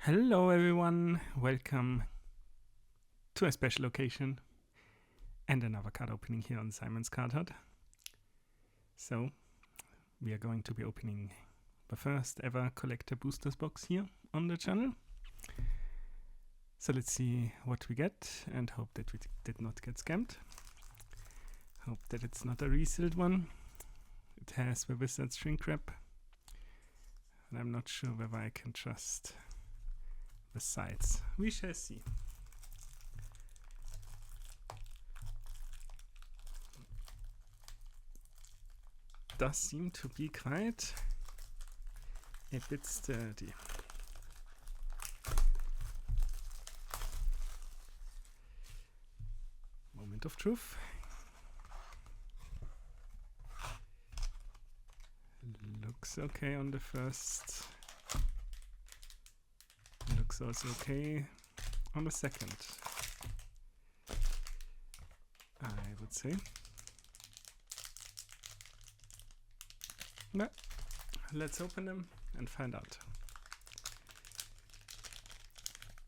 Hello everyone, welcome to a special occasion and another card opening here on Simon's Card Hut. So, we are going to be opening the first ever collector boosters box here on the channel. So let's see what we get and hope that we did not get scammed. Hope that it's not a resealed one. It has the Wizard's shrink wrap, and I'm not sure whether I can trust the sides. We shall see. Does seem to be quite a bit sturdy. Moment of truth. Looks okay on the first. Looks also okay on the second, I would say. But let's open them and find out.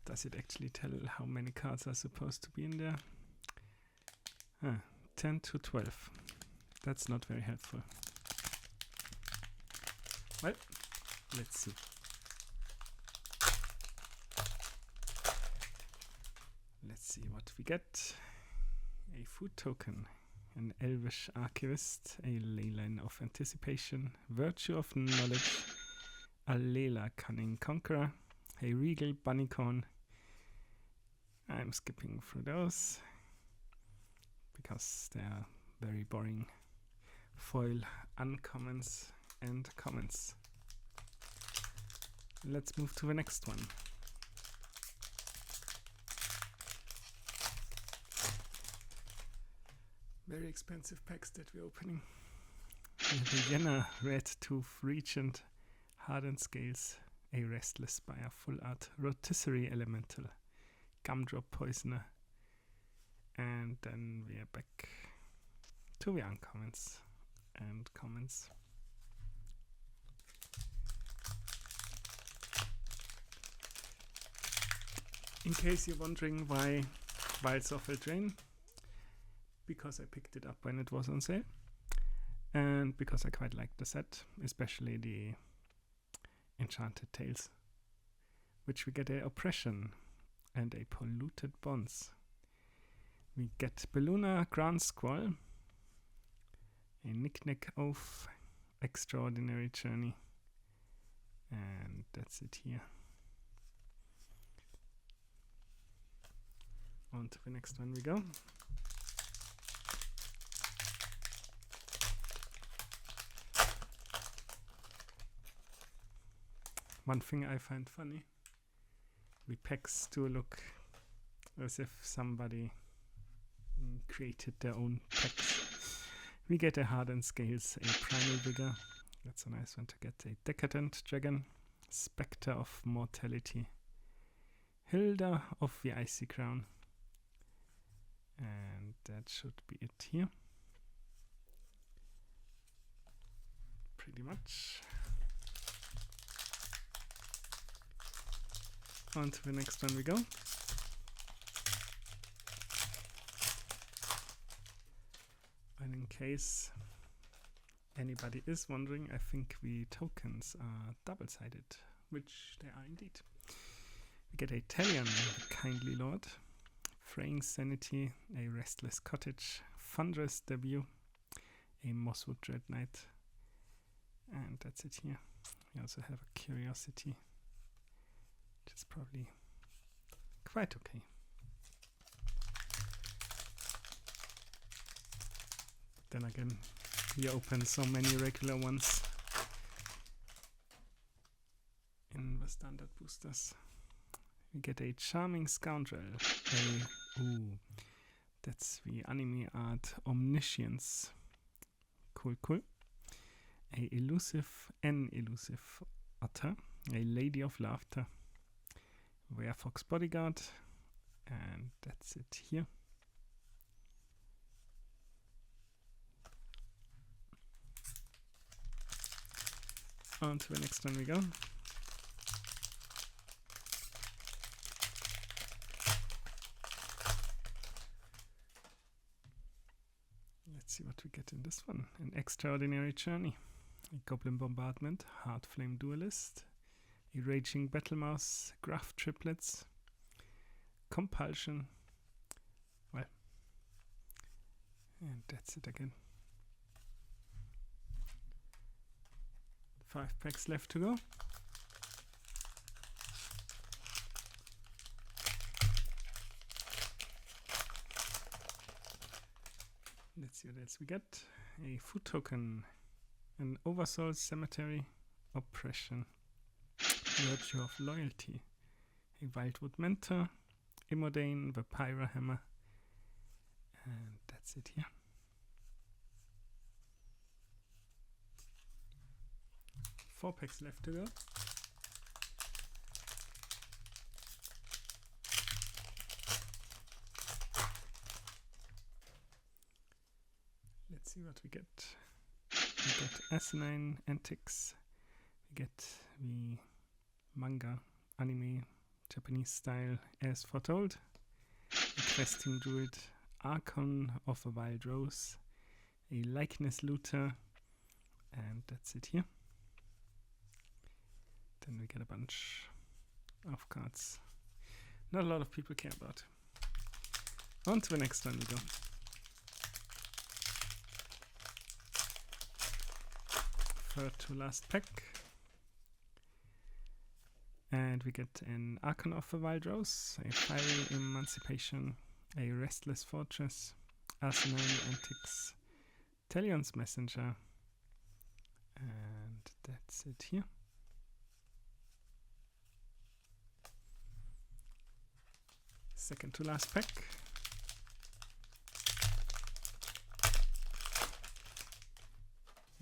Does it actually tell how many cards are supposed to be in there? 10 to 12. That's not very helpful. Well, let's see. Let's see what we get. A food token, an Elvish Archivist, a Leyline of Anticipation, Virtue of Knowledge, a Lela Cunning Conqueror, a Regal Bunnycorn. I'm skipping through those because they are very boring foil uncommons and commons. Let's move to the next one. Very expensive packs that we're opening. We have a Yenna Red Tooth Regent, Hardened Scales, a Restless Spire Full Art, Rotisserie Elemental, Gumdrop Poisoner, and then we are back to the uncommons and commons. In case you're wondering why Wilds of Eldraine, because I picked it up when it was on sale, and because I quite like the set, especially the Enchanted Tales, which we get a Oppression and a Polluted Bonds. We get Belluna Grand Squall, a Knick-Knack Oath, Extraordinary Journey, and that's it here. On to the next one we go. One thing I find funny, the packs do look as if somebody created their own packs. We get a Hardened Scales, a Primal Vigor, that's a nice one to get, a Decadent Dragon, Spectre of Mortality, Hilda of the Icy Crown, and that should be it here. Pretty much. On to the next one we go. And in case anybody is wondering, I think the tokens are double-sided, which they are indeed. We get a Talion, the Kindly Lord, Fraying Sanity, a Restless Cottage, Thunderous Debut, a Mosswood Dread Knight, and that's it here. We also have a Curiosity, which is probably quite okay. But then again, we open so many regular ones in the standard boosters. We get a Charming Scoundrel, that's the anime art Omniscience. Cool, cool. A Elusive Otter, a Lady of Laughter, Werefox Bodyguard, and that's it here. On to the next one we go. Let's see what we get in this one. An Extraordinary Journey, a Goblin Bombardment, Hard Flame Duelist, a Raging Battlemouse, Graph Triplets, Compulsion, well, and that's it again. 5 packs left to go. Let's see what else we get. A food token, an Oversoul Cemetery, Oppression, Virtue of Loyalty, a Wildwood Mentor, Immodane, the Pyra Hammer, and that's it here. 4 packs left to go. Let's see what we get. We get Asinine Antics. We get the manga, anime, Japanese style as foretold. A Questing Druid, Archon of a Wild Rose, a Likeness Looter, and that's it here. Then we get a bunch of cards not a lot of people care about. On to the next one we go. Third to last pack. And we get an Archon of the Wild Rose, a Fiery Emancipation, a Restless Fortress, Asinine Antics, Tellion's Messenger, and that's it here. Second to last pack.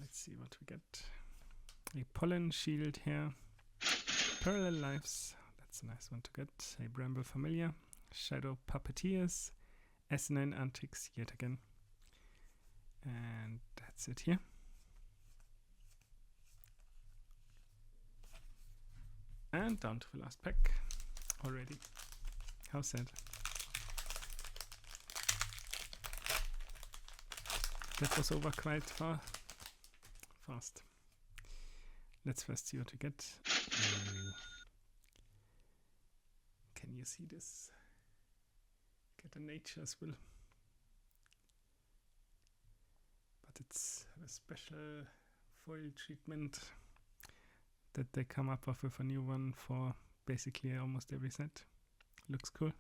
Let's see what we get. A Pollen Shield here. Parallel Lives, that's a nice one to get. A Bramble Familiar, Shadow Puppeteers, Asinine Antics yet again. And that's it here. And down to the last pack already. How sad. That was over quite fast. Let's first see what we get. Can you see this? Get a Nature's Will. But it's a special foil treatment that they come up with a new one for basically almost every set. Looks cool.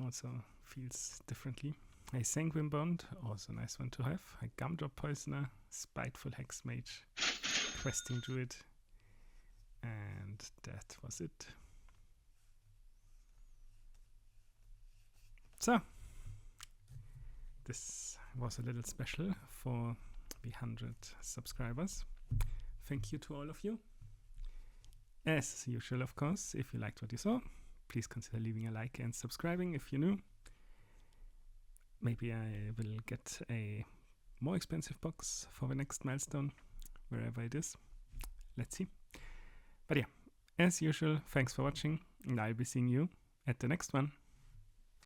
Also feels differently. A Sanguine Bond, also a nice one to have. A Gumdrop Poisoner, Spiteful Hex Mage, Questing Druid, and that was it. So, this was a little special for the 100 subscribers. Thank you to all of you. As usual, of course, if you liked what you saw, please consider leaving a like and subscribing if you're new. Maybe I will get a more expensive box for the next milestone, wherever it is. Let's see. But yeah, as usual, thanks for watching, and I'll be seeing you at the next one.